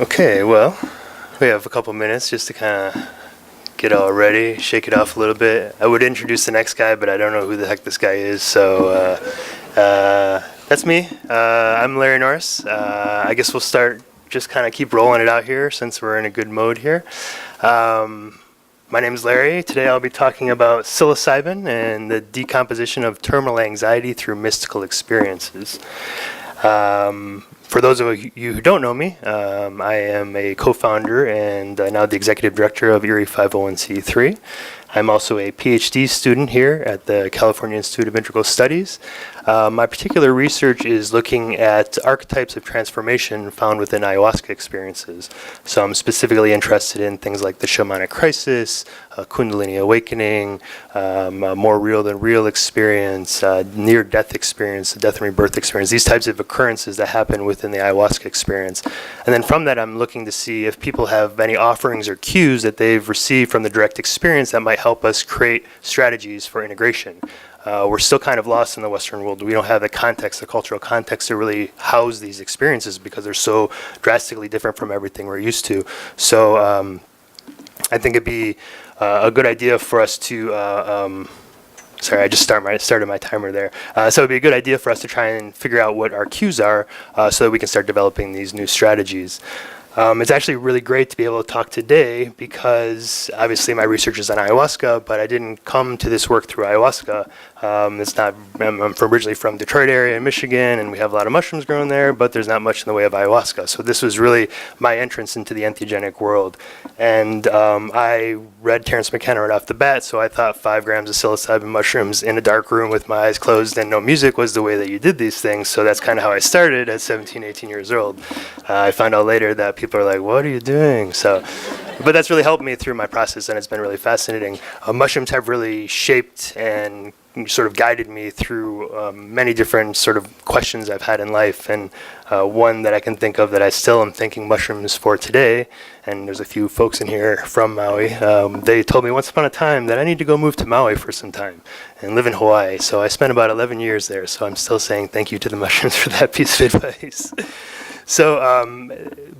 Okay, well, we have a couple minutes just to kind of get all ready, shake it off a little bit. I would introduce the next guy, but I don't know who the heck this guy is, so that's me. I'm Larry Norris. I guess we'll start, just kind of keep rolling it out here since we're in a good mode here. My name is Larry. Today I'll be talking about psilocybin and the decomposition of terminal anxiety through mystical experiences. For those of you who don't know me, I am a co-founder and now the executive director of ERIE 501c3. I'm also a PhD student here at the California Institute of Integral Studies. My particular research is looking at archetypes of transformation found within ayahuasca experiences. So I'm specifically interested in things like the shamanic crisis, Kundalini awakening, more real than real experience, near-death experience, death and rebirth experience, these types of occurrences that happen within the ayahuasca experience. And then from that, I'm looking to see if people have any offerings or cues that they've received from the direct experience that might help us create strategies for integration. We're still kind of lost in the Western world. We don't have the context, the cultural context to really house these experiences because they're so drastically different from everything we're used to. So I think it'd be a good idea for us to, sorry, I just started my timer there. So it'd be a good idea for us to try and figure out what our cues are so that we can start developing these new strategies. It's actually really great to be able to talk today because obviously my research is on ayahuasca, but I didn't come to this work through ayahuasca. I'm originally from Detroit area in Michigan, and we have a lot of mushrooms growing there, but there's not much in the way of ayahuasca. So this was really my entrance into the entheogenic world. And I read Terence McKenna right off the bat, so I thought 5 grams of psilocybin mushrooms in a dark room with my eyes closed and no music was the way that you did these things. So that's kind of how I started at 17, 18 years old. I found out later that people are like, what are you doing? So, but that's really helped me through my process, and it's been really fascinating. Mushrooms have really shaped and sort of guided me through many different sort of questions I've had in life, and one that I can think of that I still am thanking mushrooms for today, and there's a few folks in here from Maui, they told me once upon a time that I need to go move to Maui for some time and live in Hawaii, so I spent about 11 years there, so I'm still saying thank you to the mushrooms for that piece of advice. So,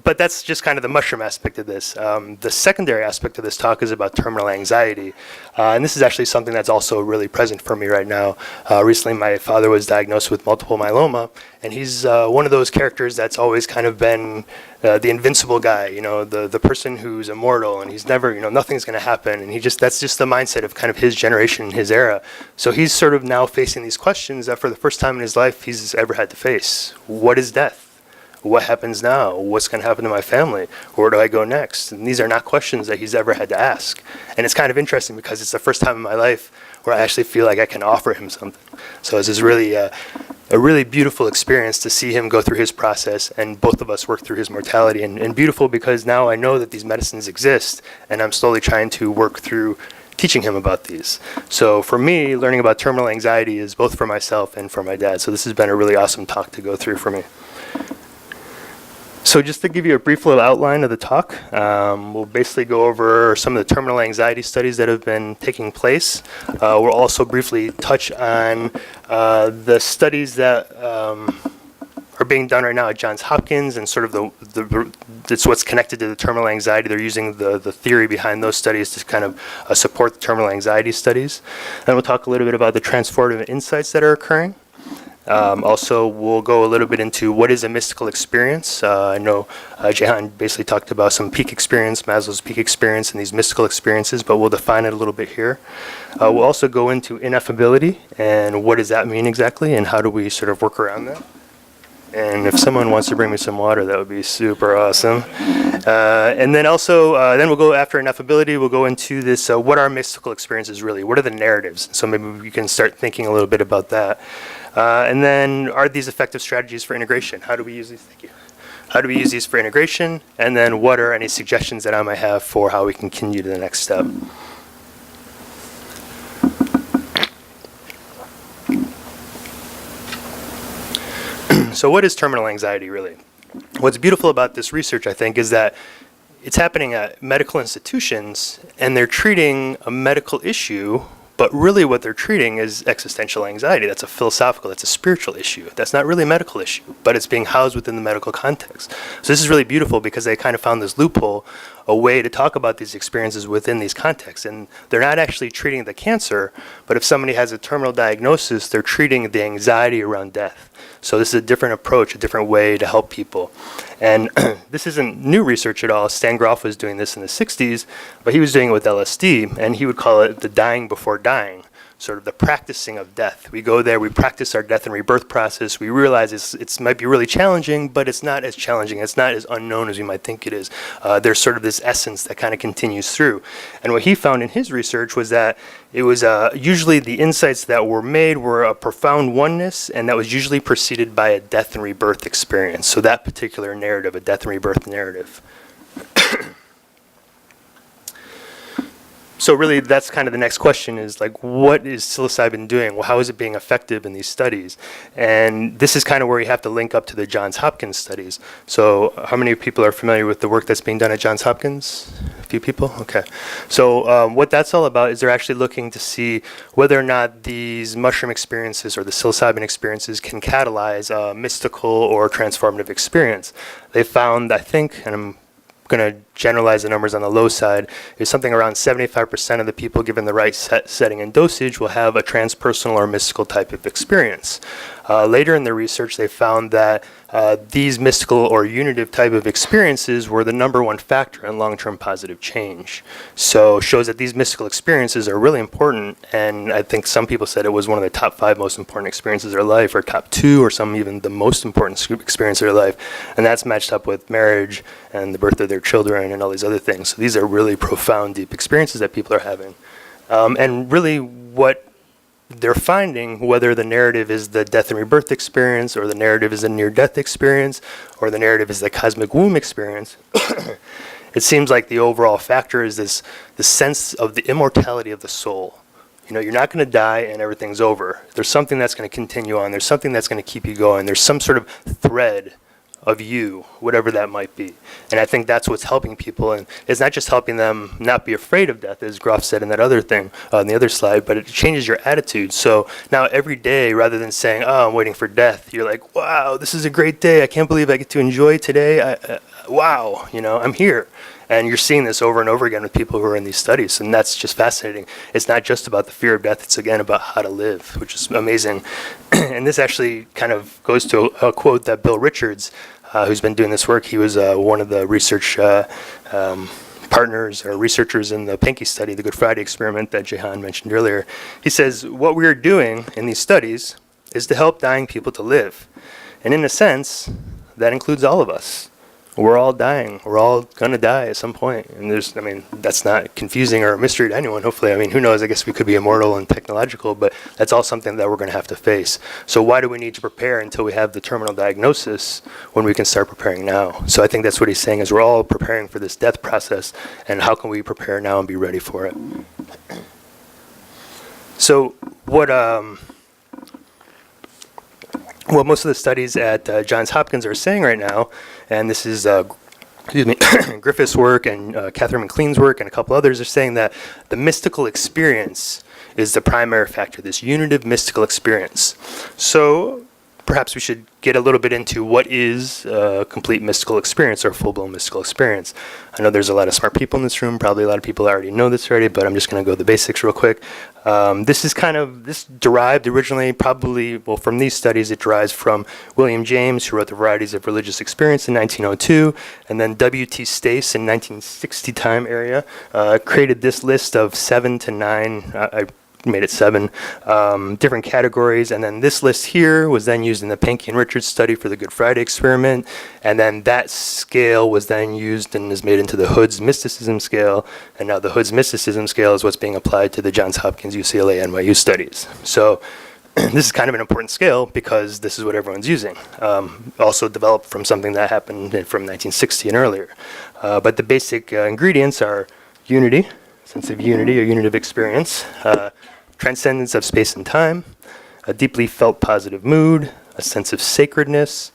but that's just kind of the mushroom aspect of this. The secondary aspect of this talk is about terminal anxiety. And this is actually something that's also really present for me right now. Recently, my father was diagnosed with multiple myeloma, and he's one of those characters that's always kind of been the invincible guy, you know, the person who's immortal, and he's never, you know, nothing's going to happen. And that's just the mindset of kind of his generation, his era. So he's sort of now facing these questions that for the first time in his life he's ever had to face. What is death? What happens now? What's going to happen to my family? Where do I go next? And these are not questions that he's ever had to ask. And it's kind of interesting because it's the first time in my life where I actually feel like I can offer him something. So this is really a really beautiful experience to see him go through his process and both of us work through his mortality. And beautiful because now I know that these medicines exist, and I'm slowly trying to work through teaching him about these. So for me, learning about terminal anxiety is both for myself and for my dad. So this has been a really awesome talk to go through for me. So just to give you a brief little outline of the talk, we'll basically go over some of the terminal anxiety studies that have been taking place. We'll also briefly touch on the studies that are being done right now at Johns Hopkins and sort of it's what's connected to the terminal anxiety. They're using the theory behind those studies to kind of support the terminal anxiety studies. Then we'll talk a little bit about the transformative insights that are occurring. Also, we'll go a little bit into what is a mystical experience. I know Jehan basically talked about some peak experience, Maslow's peak experience, and these mystical experiences, but we'll define it a little bit here. We'll also go into ineffability and what does that mean exactly, and how do we sort of work around that. And if someone wants to bring me some water, that would be super awesome. And then also, then we'll go after ineffability, we'll go into this, what are mystical experiences really? What are the narratives? So maybe we can start thinking a little bit about that. And then, are these effective strategies for integration? How do we use these? Thank you. How do we use these for integration? And then what are any suggestions that I might have for how we can continue to the next step? So what is terminal anxiety really? What's beautiful about this research, I think, is that it's happening at medical institutions and they're treating a medical issue But really what they're treating is existential anxiety. That's a philosophical, that's a spiritual issue. That's not really a medical issue, but it's being housed within the medical context. So this is really beautiful because they kind of found this loophole, a way to talk about these experiences within these contexts. And they're not actually treating the cancer, but if somebody has a terminal diagnosis, they're treating the anxiety around death. So this is a different approach, a different way to help people. And this isn't new research at all. Stan Grof was doing this in the 60s, but he was doing it with LSD, and he would call it the dying before dying, sort of the practicing of death. We go there, we practice our death and rebirth process. We realize it might be really challenging, but it's not as challenging. It's not as unknown as we might think it is. There's sort of this essence that kind of continues through. And what he found in his research was that it was usually the insights that were made were a profound oneness, and that was usually preceded by a death and rebirth experience. So that particular narrative, a death and rebirth narrative. So really, that's kind of the next question is like, what is psilocybin doing? Well, how is it being effective in these studies? And this is kind of where you have to link up to the Johns Hopkins studies. So how many people are familiar with the work that's being done at Johns Hopkins? A few people? Okay. So what that's all about is they're actually looking to see whether or not these mushroom experiences or the psilocybin experiences can catalyze a mystical or transformative experience. They found, I think, and I'm going to generalize the numbers on the low side, is something around 75% of the people given the right setting and dosage will have a transpersonal or mystical type of experience. Later in the research, they found that these mystical or unitive type of experiences were the #1 factor in long-term positive change. So it shows that these mystical experiences are really important, and I think some people said it was one of the top 5 most important experiences of their life, or top 2, or some even the most important experience of their life. And that's matched up with marriage and the birth of their children and all these other things. So these are really profound, deep experiences that people are having. And really what they're finding, whether the narrative is the death and rebirth experience, or the narrative is a near-death experience, or the narrative is the cosmic womb experience, it seems like the overall factor is this sense of the immortality of the soul. You know, you're not going to die and everything's over. There's something that's going to continue on. There's something that's going to keep you going. There's some sort of thread of you, whatever that might be. And I think that's what's helping people. And it's not just helping them not be afraid of death, as Grof said in that other thing on the other slide, but it changes your attitude. So now every day, rather than saying, oh, I'm waiting for death, you're like, wow, this is a great day. I can't believe I get to enjoy today. Wow, you know, I'm here. And you're seeing this over and over again with people who are in these studies, and that's just fascinating. It's not just about the fear of death, it's again about how to live, which is amazing. And this actually kind of goes to a quote that Bill Richards, who's been doing this work, he was one of the research partners or researchers in the Pinky study, the Good Friday experiment that Jehan mentioned earlier. He says, what we are doing in these studies is to help dying people to live. And in a sense, that includes all of us. We're all dying. We're all going to die at some point. And there's, I mean, that's not confusing or a mystery to anyone, hopefully. I mean, who knows? I guess we could be immortal and technological, but that's all something that we're going to have to face. So why do we need to prepare until we have the terminal diagnosis when we can start preparing now? So I think that's what he's saying, is we're all preparing for this death process, and how can we prepare now and be ready for it? So what most of the studies at Johns Hopkins are saying right now, and this is Griffith's work and Catherine McLean's work and a couple others, are saying that the mystical experience is the primary factor, this unitive mystical experience. So perhaps we should get a little bit into what is a complete mystical experience or a full-blown mystical experience. I know there's a lot of smart people in this room. Probably a lot of people already know this already, but I'm just going to go the basics real quick. This derived originally probably, well, from these studies, it derives from William James, who wrote The Varieties of Religious Experience in 1902, and then W.T. Stace in 1960 time area created this list of 7 to 9, I made it 7 different categories, and then this list here was then used in the Pinky and Richards study for the Good Friday experiment, and then that scale was then used and is made into the Hood's mysticism scale, and now the Hood's mysticism scale is what's being applied to the Johns Hopkins, UCLA, NYU studies. So this is kind of an important scale because this is what everyone's using. Also developed from something that happened from 1960 and earlier. But the basic ingredients are unity, sense of unity or unitive experience, transcendence of space and time, a deeply felt positive mood, a sense of sacredness,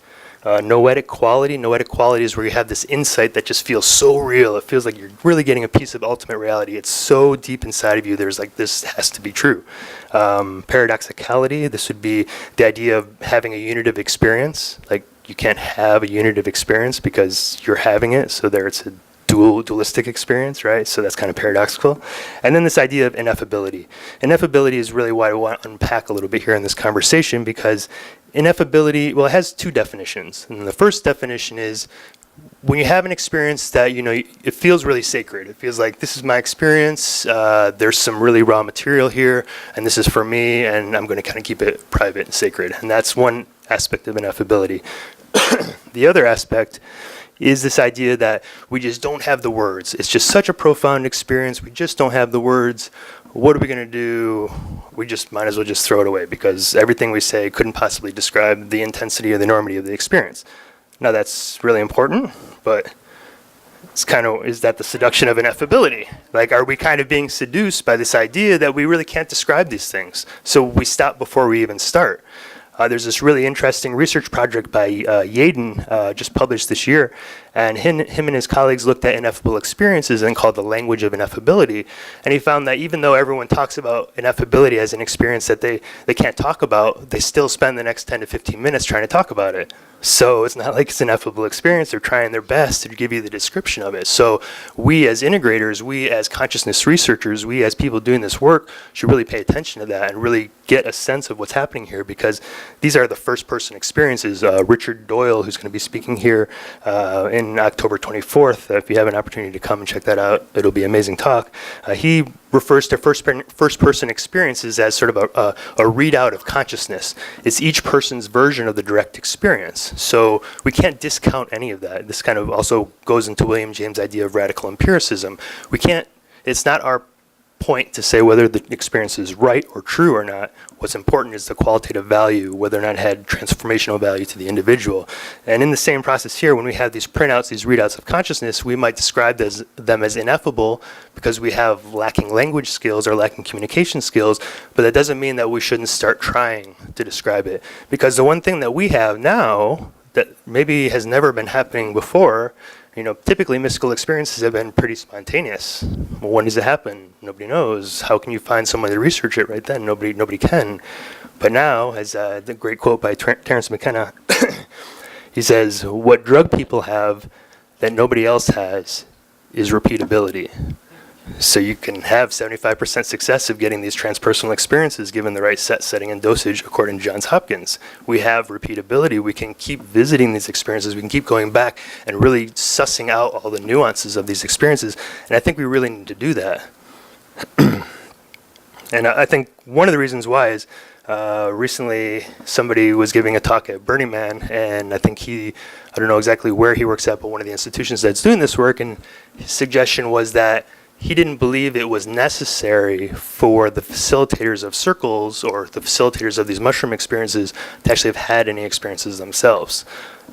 Noetic quality. Noetic quality is where you have this insight that just feels so real. It feels like you're really getting a piece of ultimate reality. It's so deep inside of you. There's like, this has to be true. Paradoxicality. This would be the idea of having a unitive experience. Like, you can't have a unitive experience because you're having it. So there it's a dualistic experience, right? So that's kind of paradoxical. And then this idea of ineffability. Ineffability is really what I want to unpack a little bit here in this conversation, because ineffability, well, it has two definitions. And the first definition is when you have an experience that, you know, it feels really sacred. It feels like, this is my experience, there's some really raw material here, and this is for me, and I'm going to kind of keep it private and sacred. And that's one aspect of ineffability. The other aspect is this idea that we just don't have the words. It's just such a profound experience. We just don't have the words. What are we going to do? We just might as well just throw it away, because everything we say couldn't possibly describe the intensity or the enormity of the experience. Now, that's really important, but it's kind of, is that the seduction of ineffability? Like, are we kind of being seduced by this idea that we really can't describe these things? So we stop before we even start. There's this really interesting research project by Yaden, just published this year, and him and his colleagues looked at ineffable experiences and called the language of ineffability. And he found that even though everyone talks about ineffability as an experience that they can't talk about, they still spend the next 10 to 15 minutes trying to talk about it. So it's not like it's an ineffable experience. They're trying their best to give you the description of it. So we as integrators, we as consciousness researchers, we as people doing this work should really pay attention to that and really get a sense of what's happening here, because these are the first person experiences. Richard Doyle, who's going to be speaking here in October 24th, if you have an opportunity to come and check that out, it'll be an amazing talk. He refers to first person experiences as sort of a readout of consciousness. It's each person's version of the direct experience. So we can't discount any of that. This kind of also goes into William James' idea of radical empiricism. It's not our point to say whether the experience is right or true or not. What's important is the qualitative value, whether or not it had transformational value to the individual. And in the same process here, when we have these printouts, these readouts of consciousness, we might describe them as ineffable because we have lacking language skills or lacking communication skills, but that doesn't mean that we shouldn't start trying to describe it. Because the one thing that we have now that maybe has never been happening before, you know, typically mystical experiences have been pretty spontaneous. Well, when does it happen? Nobody knows. How can you find someone to research it right then? Nobody can. But now, as the great quote by Terence McKenna, he says, what drug people have that nobody else has is repeatability. So you can have 75% success of getting these transpersonal experiences given the right set, setting, and dosage according to Johns Hopkins. We have repeatability. We can keep visiting these experiences. We can keep going back and really sussing out all the nuances of these experiences. And I think we really need to do that. And I think one of the reasons why is recently somebody was giving a talk at Burning Man, and I think I don't know exactly where he works at, but one of the institutions that's doing this work, and his suggestion was that he didn't believe it was necessary for the facilitators of circles or the facilitators of these mushroom experiences to actually have had any experiences themselves.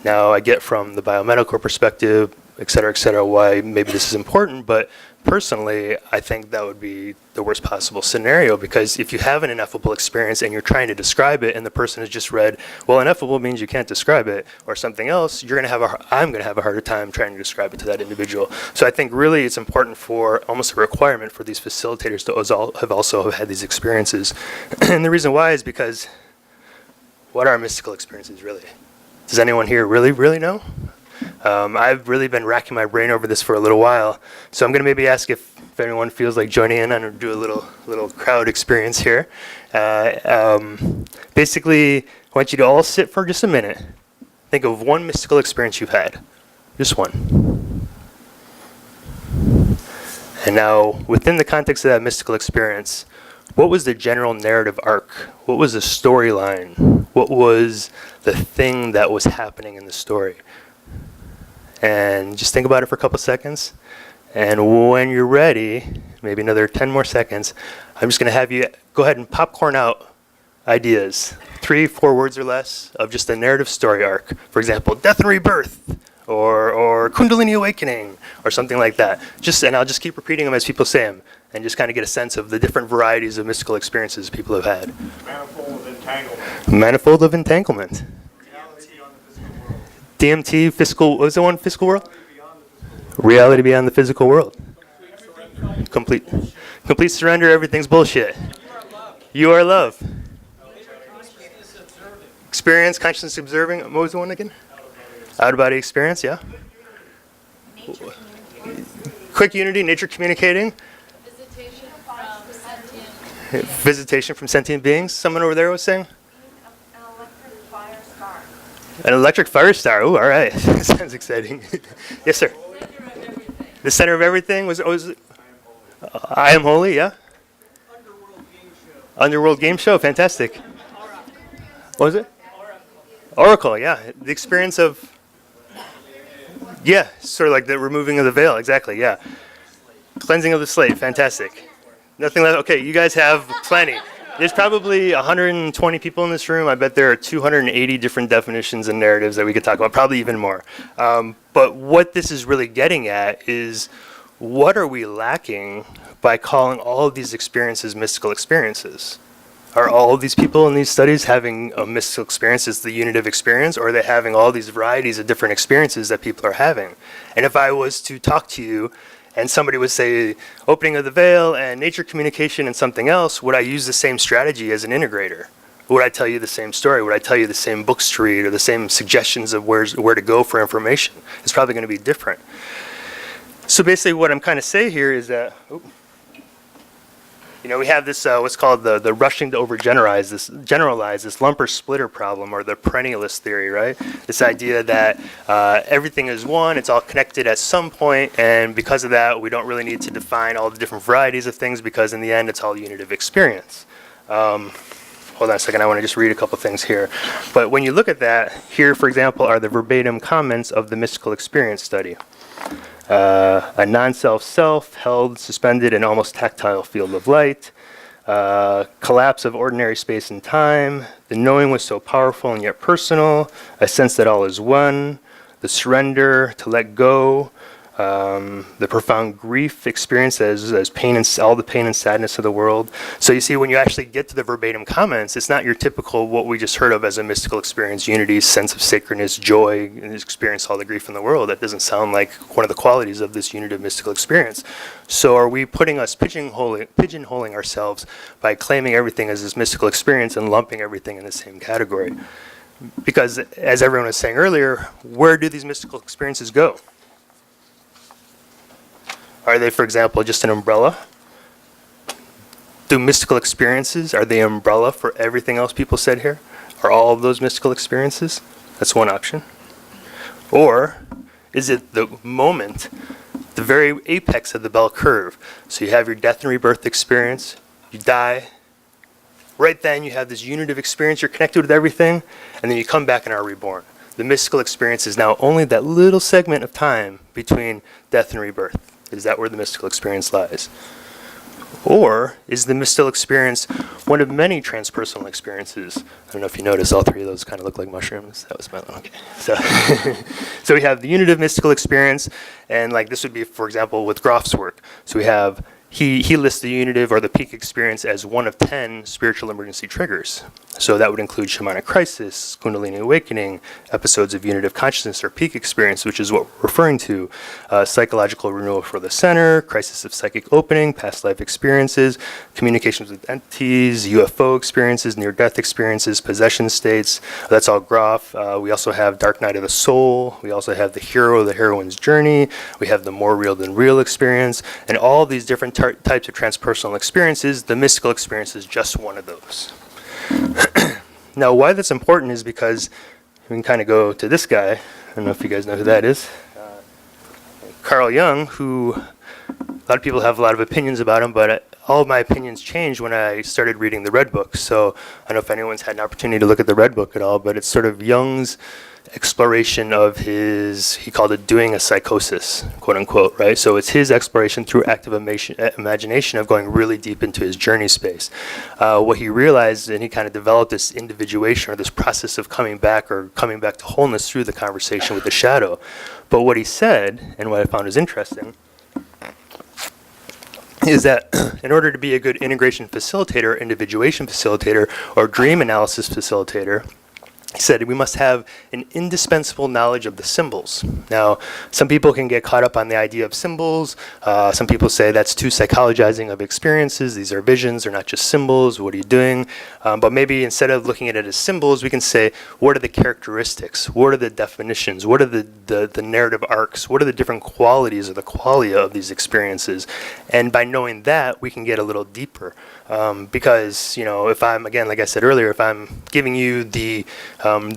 Now, I get from the biomedical perspective, et cetera, why maybe this is important, but personally, I think that would be the worst possible scenario, because if you have an ineffable experience and you're trying to describe it and the person has just read, well, ineffable means you can't describe it, or something else, I'm going to have a harder time trying to describe it to that individual. So I think really it's important, for almost a requirement for these facilitators to have also had these experiences. And the reason why is because what are mystical experiences really? Does anyone here really know? I've really been racking my brain over this for a little while, so I'm going to maybe ask if anyone feels like joining in and do a little crowd experience here. Basically, I want you to all sit for just a minute. Think of one mystical experience you've had. Just one. And now, within the context of that mystical experience, what was the general narrative arc? What was the storyline? What was the thing that was happening in the story? And just think about it for a couple seconds. And when you're ready, maybe another 10 more seconds, I'm just going to have you go ahead and popcorn out ideas. 3-4 words or less of just a narrative story arc. For example, death and rebirth, or Kundalini awakening, or something like that. And I'll just keep repeating them as people say them, and just kind of get a sense of the different varieties of mystical experiences people have had. Manifold of entanglement. Manifold of entanglement. Reality on the physical world. DMT, physical, what was the one, physical world? Reality beyond the physical world. Complete surrender, everything's bullshit. You are love. Experience, consciousness observing. What was the one again? Out of body experience, yeah. Quick unity, nature communicating. Visitation from sentient beings. Someone over there was saying? An electric fire star. An electric fire star. Oh, all right. Sounds exciting. Yes, sir. The center of everything was I am holy, yeah. Underworld game show, fantastic. What was it? Oracle, yeah. The experience of, yeah, sort of like the removing of the veil, exactly, yeah. Cleansing of the slate, fantastic. Nothing left. Okay, you guys have plenty. There's probably 120 people in this room. I bet there are 280 different definitions and narratives that we could talk about, probably even more. But what this is really getting at is, what are we lacking by calling all of these experiences mystical experiences? Are all of these people in these studies having a mystical experience as the unitive experience, or are they having all these varieties of different experiences that people are having? And if I was to talk to you and somebody would say opening of the veil and nature communication and something else, would I use the same strategy as an integrator? Would I tell you the same story? Would I tell you the same books to read or the same suggestions of where to go for information? It's probably going to be different. So basically what I'm kind of saying here is that, we have this what's called the rushing to overgeneralize this lumper splitter problem, or the perennialist theory, right? This idea that everything is one, it's all connected at some point, and because of that, we don't really need to define all the different varieties of things, because in the end, it's all unitive experience. Hold on a second, I want to just read a couple things here. But when you look at that, here, for example, are the verbatim comments of the mystical experience study. A non-self self held suspended in almost tactile field of light, collapse of ordinary space and time, the knowing was so powerful and yet personal, a sense that all is one, the surrender, to let go, the profound grief experience as pain and all the pain and sadness of the world. So you see, when you actually get to the verbatim comments, it's not your typical what we just heard of as a mystical experience, unity, sense of sacredness, joy, and experience all the grief in the world. That doesn't sound like one of the qualities of this unitive mystical experience. So are we putting us pigeonholing ourselves by claiming everything as this mystical experience and lumping everything in the same category? Because as everyone was saying earlier, where do these mystical experiences go? Are they, for example, just an umbrella? Do mystical experiences, are they an umbrella for everything else people said here? Are all of those mystical experiences? That's one option. Or is it the moment, the very apex of the bell curve? So you have your death and rebirth experience, you die. Right then you have this unitive experience, you're connected with everything, and then you come back and are reborn. The mystical experience is now only that little segment of time between death and rebirth. Is that where the mystical experience lies? Or is the mystical experience one of many transpersonal experiences? I don't know if you notice, all three of those kind of look like mushrooms. That was my okay. So, so we have the unitive mystical experience, and like this would be, for example, with Groff's work. So we have, he lists the unitive or the peak experience as one of 10 spiritual emergency triggers. So that would include shamanic crisis, kundalini awakening, episodes of unitive consciousness or peak experience, which is what we're referring to, psychological renewal for the center, crisis of psychic opening, past life experiences, communications with entities, UFO experiences, near-death experiences, possession states. That's all Groff. We also have dark night of the soul. We also have the hero, the heroine's journey. We have the more real than real experience. And all these different types of transpersonal experiences, the mystical experience is just one of those. Now, why that's important is because we can kind of go to this guy. I don't know if you guys know who that is. Carl Jung, who a lot of people have a lot of opinions about him, but all of my opinions changed when I started reading the Red Book. So I don't know if anyone's had an opportunity to look at the Red Book at all, but it's sort of Jung's exploration of his, he called it doing a psychosis, quote unquote, right? So it's his exploration through active imagination of going really deep into his journey space. What he realized, and he kind of developed this individuation or this process of coming back to wholeness through the conversation with the shadow. But what he said, and what I found was interesting, is that in order to be a good integration facilitator, individuation facilitator, or dream analysis facilitator, He said we must have an indispensable knowledge of the symbols. Now, some people can get caught up on the idea of symbols. Some people say that's too psychologizing of experiences. These are visions, they're not just symbols. What are you doing? But maybe instead of looking at it as symbols, we can say, what are the characteristics? What are the definitions? What are the narrative arcs? What are the different qualities or the qualia of these experiences? And by knowing that, we can get a little deeper. Because, you know, if I'm, again, like I said earlier, if I'm giving you the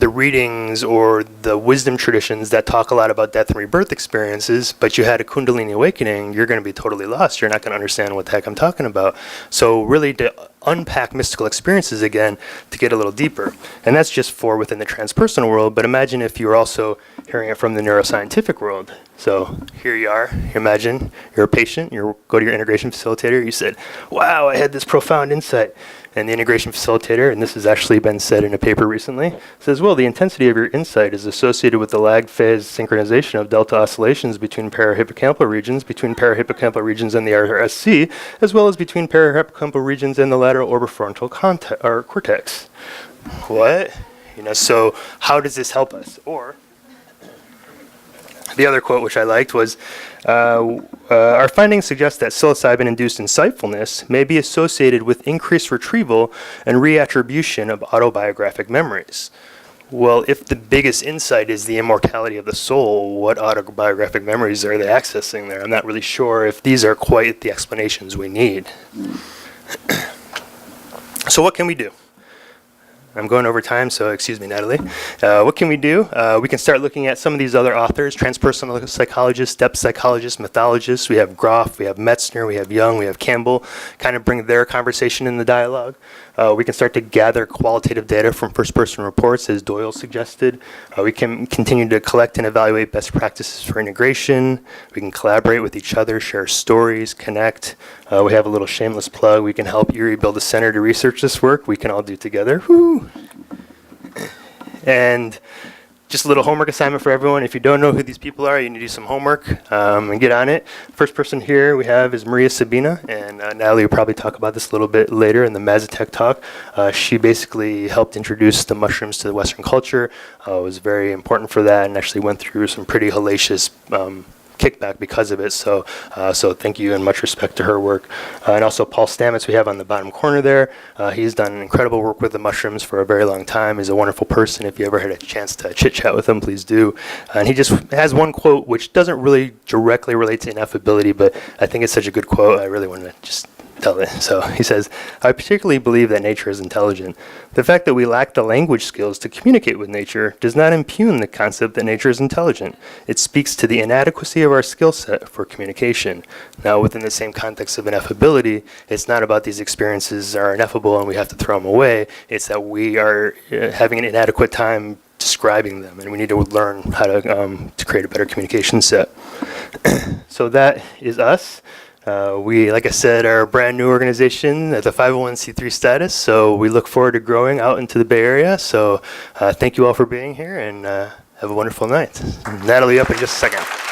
readings or the wisdom traditions that talk a lot about death and rebirth experiences, but you had a Kundalini awakening, you're going to be totally lost. You're not going to understand what the heck I'm talking about. So really to unpack mystical experiences again, to get a little deeper. And that's just for within the transpersonal world, but imagine if you were also hearing it from the neuroscientific world. So here you are, imagine you're a patient, you go to your integration facilitator, you said, wow, I had this profound insight. And the integration facilitator, and this has actually been said in a paper recently, says, well, the intensity of your insight is associated with the lagged phase synchronization of delta oscillations between parahippocampal regions, and the RSC, as well as between parahippocampal regions and the lateral orbifrontal cortex. What? You know, so how does this help us? Or the other quote, which I liked, was, our findings suggest that psilocybin-induced insightfulness may be associated with increased retrieval and reattribution of autobiographic memories. Well, if the biggest insight is the immortality of the soul, what autobiographic memories are they accessing there? I'm not really sure if these are quite the explanations we need. So what can we do? I'm going over time, so excuse me, Natalie. What can we do? We can start looking at some of these other authors, transpersonal psychologists, depth psychologists, mythologists. We have Groff, we have Metzner, we have Jung, we have Campbell, kind of bring their conversation in the dialogue. We can start to gather qualitative data from first-person reports, as Doyle suggested. We can continue to collect and evaluate best practices for integration. We can collaborate with each other, share stories, connect. We have a little shameless plug. We can help ERIE build a center to research this work. We can all do together. Woo! And just a little homework assignment for everyone. If you don't know who these people are, you need to do some homework and get on it. First person here we have is Maria Sabina, and Natalie will probably talk about this a little bit later in the Mazatec talk. She basically helped introduce the mushrooms to the Western culture. Was very important for that, and actually went through some pretty hellacious kickback because of it, so thank you and much respect to her work. And also Paul Stamets we have on the bottom corner there. He's done incredible work with the mushrooms for a very long time. He's a wonderful person. If you ever had a chance to chit chat with him, please do. And he just has one quote which doesn't really directly relate to ineffability, but I think it's such a good quote, I really want to just tell it. So he says, I particularly believe that nature is intelligent. The fact that we lack the language skills to communicate with nature does not impugn the concept that nature is intelligent. It speaks to the inadequacy of our skill set for communication. Now, within the same context of ineffability, it's not about these experiences are ineffable and we have to throw them away. It's that we are having an inadequate time describing them, and we need to learn how to create a better communication set. So that is us. We, like I said, are a brand new organization at the 501c3 status, so we look forward to growing out into the Bay Area. So thank you all for being here, and have a wonderful night. Natalie, up in just a second.